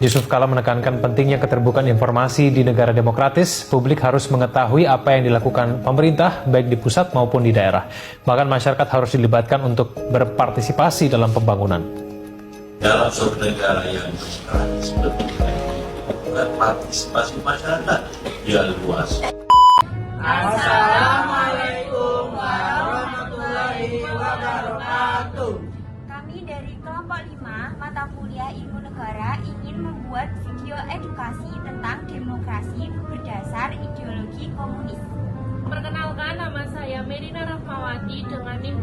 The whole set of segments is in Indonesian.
Yusuf Kala menekankan pentingnya keterbukaan informasi di negara demokratis. Publik harus mengetahui apa yang dilakukan pemerintah, baik di pusat maupun di daerah. Bahkan masyarakat harus dilibatkan untuk berpartisipasi dalam pembangunan. Dalam suatu negara yang demokratis, bukan partisipasi masyarakat yang luas. Assalamualaikum warahmatullahi wabarakatuh. Kami dari kelompok 5 mata kuliah Ilmu Negara ingin membuat video edukasi tentang demokrasi berdasar ideologi komunis. Perkenalkan, nama saya Merina Rahmawati dengan NIM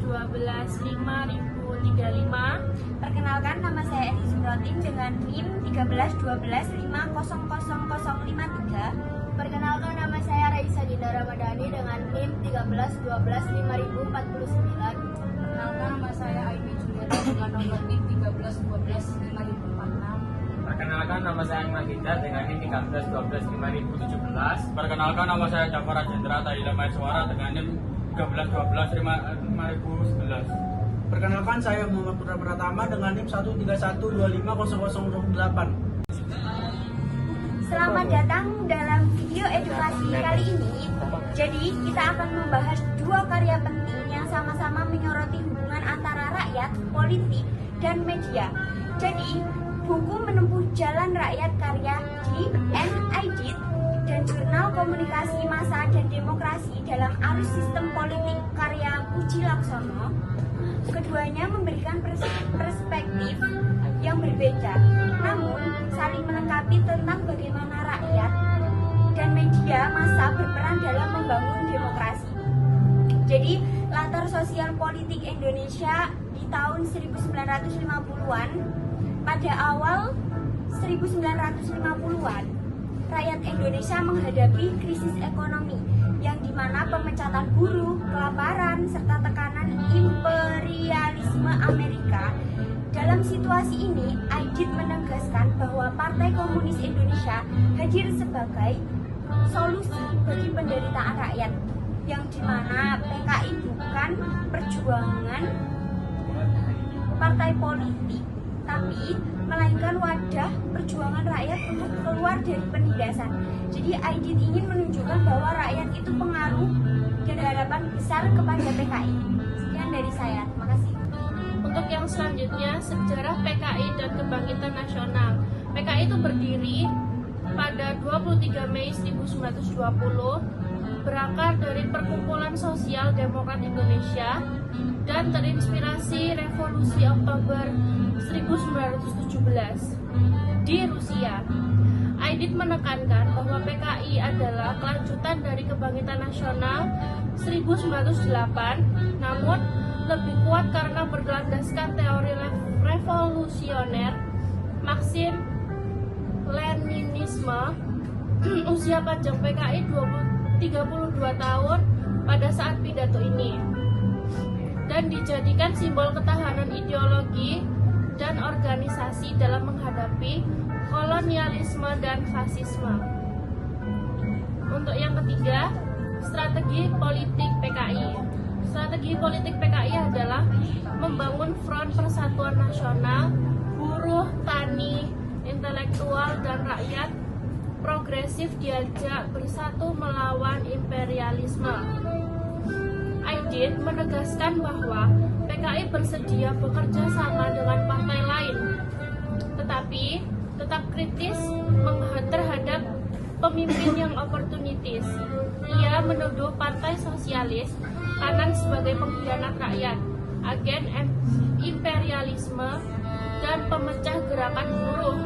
13-12-5.035. Perkenalkan, nama saya Eni Zumrotin dengan NIM 13-12-50053. Perkenalkan, nama saya Raisa Dinda Ramadhani dengan NIM 13-12-5049. Perkenalkan, nama saya Aimi Julieta dengan nomor NIM 13-12-5046. Perkenalkan, nama saya Ahmad Hidayat dengan NIM 13-12-5017. Perkenalkan, nama saya Jafar Rajendra Tahila Maiswara dengan NIM 13-12-5011. Perkenalkan, saya Muhammad Putra Pratama dengan NIM 131250008. Selamat datang dalam video edukasi kali ini. Jadi, kita akan membahas dua karya penting yang sama-sama menyoroti hubungan antara rakyat, politik, dan media. Jadi, buku Menempuh Jalan Rakyat karya D. N. Aidit dan Jurnal Komunikasi Massa dan Demokrasi dalam Arus Sistem Politik karya Puji Laksono. Keduanya memberikan perspektif yang berbeda, namun saling melengkapi tentang bagaimana rakyat dan media massa berperan dalam membangun demokrasi. Jadi, latar sosial politik Indonesia di tahun 1950-an, pada awal 1950-an, rakyat Indonesia menghadapi krisis ekonomi yang dimana pemecatan buruh, kelaparan, serta tekanan imperialisme Amerika. Dalam situasi ini, Aidit menegaskan bahwa Partai Komunis Indonesia hadir sebagai solusi bagi penderitaan rakyat, yang dimana PKI bukan perjuangan partai politik, tapi melainkan wadah perjuangan rakyat untuk keluar dari penindasan. Jadi Aidit ingin menunjukkan bahwa rakyat itu pengaruh dan harapan besar kepada PKI. Sekian dari saya, terima kasih. Untuk yang selanjutnya, sejarah PKI dan kebangkitan nasional. PKI itu berdiri pada 23 Mei 1920, berakar dari Perkumpulan Sosial Demokrat Indonesia dan terinspirasi Revolusi Oktober 1917 di Rusia. Aidit menekankan bahwa PKI adalah kelanjutan dari kebangkitan nasional 1908, namun lebih kuat karena berlandaskan teori revolusioner Marxisme Leninisme. Usia panjang PKI 32 tahun pada saat pidato ini, dan dijadikan simbol ketahanan ideologi dan organisasi dalam menghadapi kolonialisme dan fasisme. Untuk yang ketiga, strategi politik PKI. Strategi politik PKI adalah membangun front persatuan nasional, buruh, tani, intelektual, dan rakyat progresif diajak bersatu melawan imperialisme. Aidit menegaskan bahwa PKI bersedia bekerja sama dengan partai lain, tetapi tetap kritis terhadap pemimpin yang oportunitis. Ia menuduh Partai Sosialis Kanan sebagai pengkhianat rakyat, agen imperialisme, dan pemecah gerakan buruh.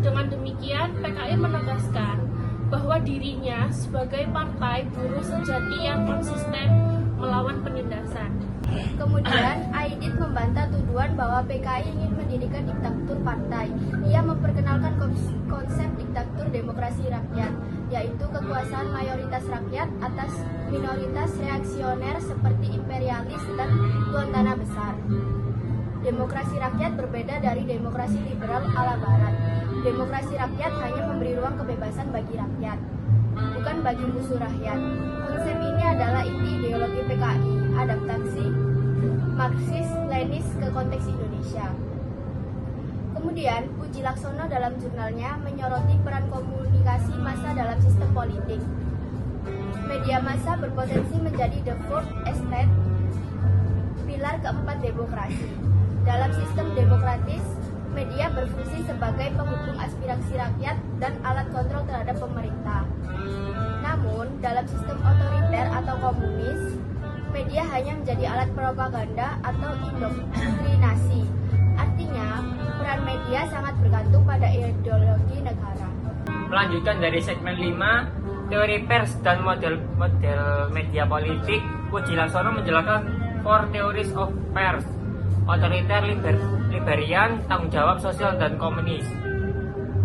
Dengan demikian, PKI menegaskan bahwa dirinya sebagai partai buruh sejati yang konsisten melawan penindasan. Kemudian, Aidit membantah tuduhan bahwa PKI ingin mendirikan diktatur partai. Ia memperkenalkan konsep diktatur demokrasi rakyat, yaitu kekuasaan mayoritas rakyat atas minoritas reaksioner seperti imperialis dan tuan tanah besar. Demokrasi rakyat berbeda dari demokrasi liberal ala barat. Demokrasi rakyat hanya memberi ruang kebebasan bagi rakyat, bukan bagi musuh rakyat. Konsep ini adalah inti ideologi PKI, adaptasi Marxis-Lenis ke konteks Indonesia. Kemudian, Puji Laksono dalam jurnalnya menyoroti peran komunikasi massa dalam sistem politik. Media massa berpotensi menjadi the fourth estate, pilar keempat demokrasi. Dalam sistem demokratis, media berfungsi sebagai penghubung aspirasi rakyat dan alat kontrol terhadap pemerintah. Namun, dalam sistem otoriter atau komunis, media hanya menjadi alat propaganda atau indoktrinasi. Artinya, peran media sangat bergantung pada ideologi negara. Melanjutkan dari segmen 5, teori pers dan model media politik, Puji Laksono menjelaskan 4 theories of pers: otoriter, libertarian, tanggung jawab sosial, dan komunis.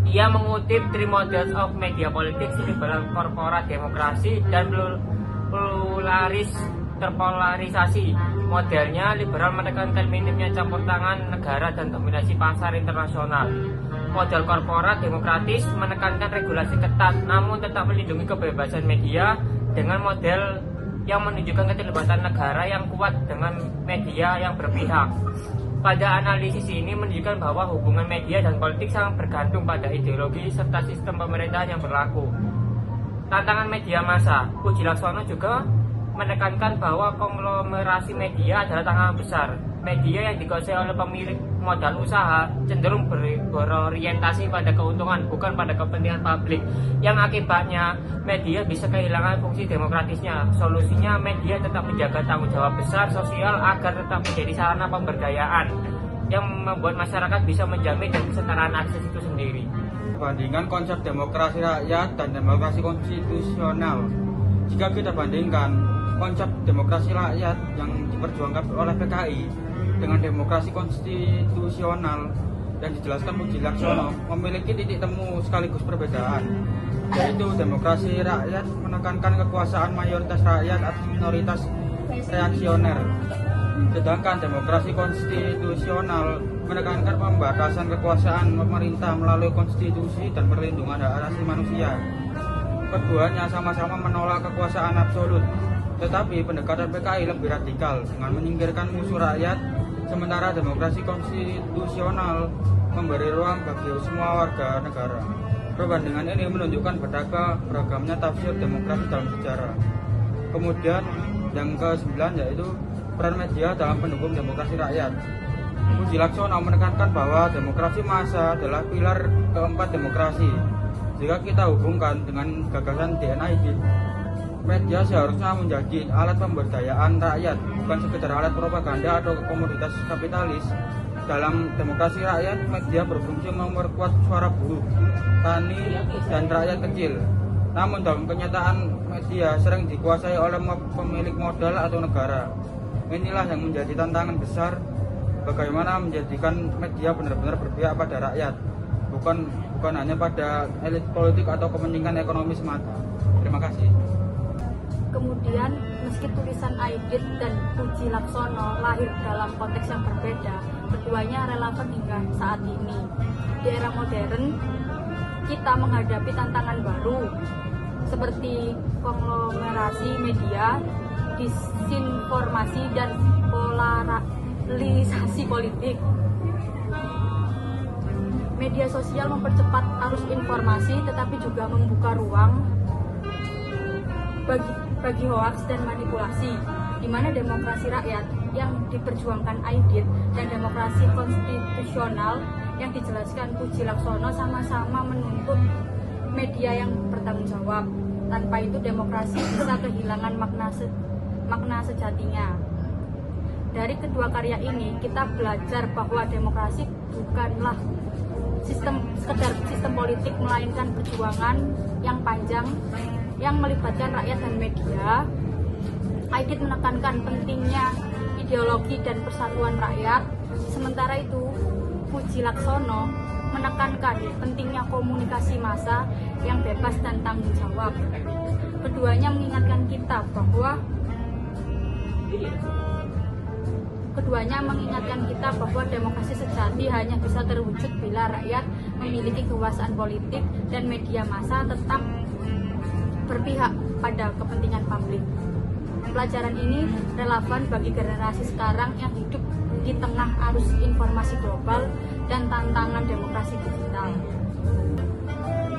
Ia mengutip 3 models of media politics: liberal, korporat, demokrasi, dan terpolarisasi. Modelnya liberal menekankan minimnya campur tangan negara dan dominasi pasar internasional. Model korporat demokratis menekankan regulasi ketat namun tetap melindungi kebebasan media, dengan model yang menunjukkan keterlibatan negara yang kuat dengan media yang berpihak. Pada analisis ini menunjukkan bahwa hubungan media dan politik sangat bergantung pada ideologi serta sistem pemerintahan yang berlaku. Tantangan media massa, Puji Laksono juga menekankan bahwa konglomerasi media adalah tantangan besar. Media yang dikuasai oleh pemilik modal usaha cenderung berorientasi pada keuntungan, bukan pada kepentingan publik, yang akibatnya media bisa kehilangan fungsi demokratisnya. Solusinya, media tetap menjaga tanggung jawab besar sosial agar tetap menjadi sarana pemberdayaan yang membuat masyarakat bisa menjamin dan kesetaraan akses itu sendiri. Bandingkan konsep demokrasi rakyat dan demokrasi konstitusional. Jika kita bandingkan konsep demokrasi rakyat yang diperjuangkan oleh PKI dengan demokrasi konstitusional yang dijelaskan Puji Laksono, memiliki titik temu sekaligus perbedaan, yaitu demokrasi rakyat menekankan kekuasaan mayoritas rakyat atas minoritas reaksioner, sedangkan demokrasi konstitusional menekankan pembatasan kekuasaan pemerintah melalui konstitusi dan perlindungan hak asasi manusia. Keduanya sama-sama menolak kekuasaan absolut, tetapi pendekatan PKI lebih radikal dengan menyingkirkan musuh rakyat, sementara demokrasi konstitusional memberi ruang bagi semua warga negara. Perbandingan ini menunjukkan betapa beragamnya tafsir demokrasi dalam sejarah. Kemudian yang ke-9 yaitu peran media dalam pendukung demokrasi rakyat. Puji Laksono menekankan bahwa demokrasi massa adalah pilar keempat demokrasi. Jika kita hubungkan dengan gagasan DNID, media seharusnya menjadi alat pemberdayaan rakyat, bukan sekedar alat propaganda atau komoditas kapitalis. Dalam demokrasi rakyat, media berfungsi memperkuat suara buruh, tani, dan rakyat kecil. Namun dalam kenyataan, media sering dikuasai oleh pemilik modal atau negara. Inilah yang menjadi tantangan besar, bagaimana menjadikan media benar-benar berpihak pada rakyat, bukan hanya pada elit politik atau kepentingan ekonomi semata. Terima kasih. Kemudian, meski tulisan Aidit dan Puji Laksono lahir dalam konteks yang berbeda, keduanya relevan hingga saat ini. Di era modern, kita menghadapi tantangan baru seperti konglomerasi media, disinformasi, dan polarisasi politik. Media sosial mempercepat arus informasi, tetapi juga membuka ruang bagi hoaks dan manipulasi, di mana demokrasi rakyat yang diperjuangkan Aidit dan demokrasi konstitusional yang dijelaskan Puji Laksono sama-sama menuntut media yang bertanggung jawab. Tanpa itu demokrasi bisa kehilangan makna sejatinya. Dari kedua karya ini kita belajar bahwa demokrasi bukanlah sekedar sistem politik, melainkan perjuangan yang panjang yang melibatkan rakyat dan media. Aidit menekankan pentingnya ideologi dan persatuan rakyat, sementara itu Puji Laksono menekankan pentingnya komunikasi massa yang bebas dan tanggung jawab. Keduanya mengingatkan kita bahwa demokrasi sejati hanya bisa terwujud bila rakyat memiliki kekuasaan politik dan media massa tetap berpihak pada kepentingan publik. Pelajaran ini relevan bagi generasi sekarang yang hidup di tengah arus informasi global dan tantangan demokrasi digital.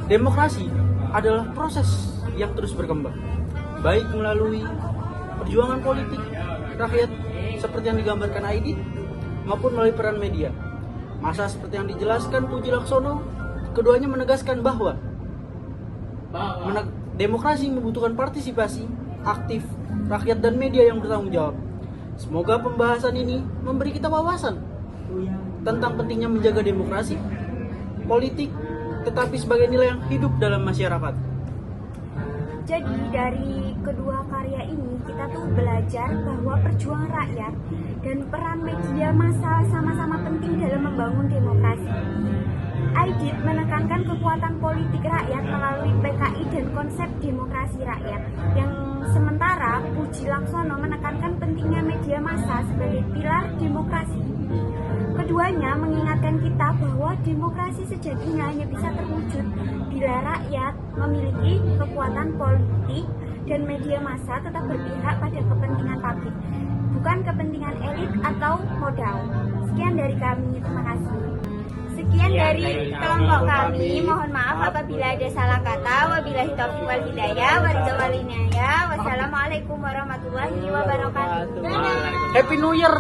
Demokrasi adalah proses yang terus berkembang, baik melalui perjuangan politik rakyat seperti yang digambarkan Aidit, maupun melalui peran media. Masa seperti yang dijelaskan Puji Laksono, keduanya menegaskan bahwa demokrasi membutuhkan partisipasi aktif rakyat dan media yang bertanggung jawab. Semoga pembahasan ini memberi kita wawasan tentang pentingnya menjaga demokrasi, politik, tetapi sebagai nilai yang hidup dalam masyarakat. Jadi dari kedua karya ini kita tuh belajar bahwa perjuangan rakyat dan peran media massa sama-sama penting dalam membangun demokrasi. Aidit menekankan kekuatan politik rakyat melalui PKI dan konsep demokrasi rakyat, yang sementara Puji Laksono menekankan pentingnya media massa sebagai pilar demokrasi. Keduanya mengingatkan kita bahwa demokrasi sejatinya hanya bisa terwujud bila rakyat memiliki kekuatan politik dan media massa tetap berpihak pada kepentingan publik, bukan kepentingan elit atau modal. Sekian dari kami, terima kasih. Sekian dari kelompok kami, mohon maaf apabila ada salah kata. Wabillahi taufiq wal hidayah, wassalamualaikum warahmatullahi wabarakatuh. Happy New Year.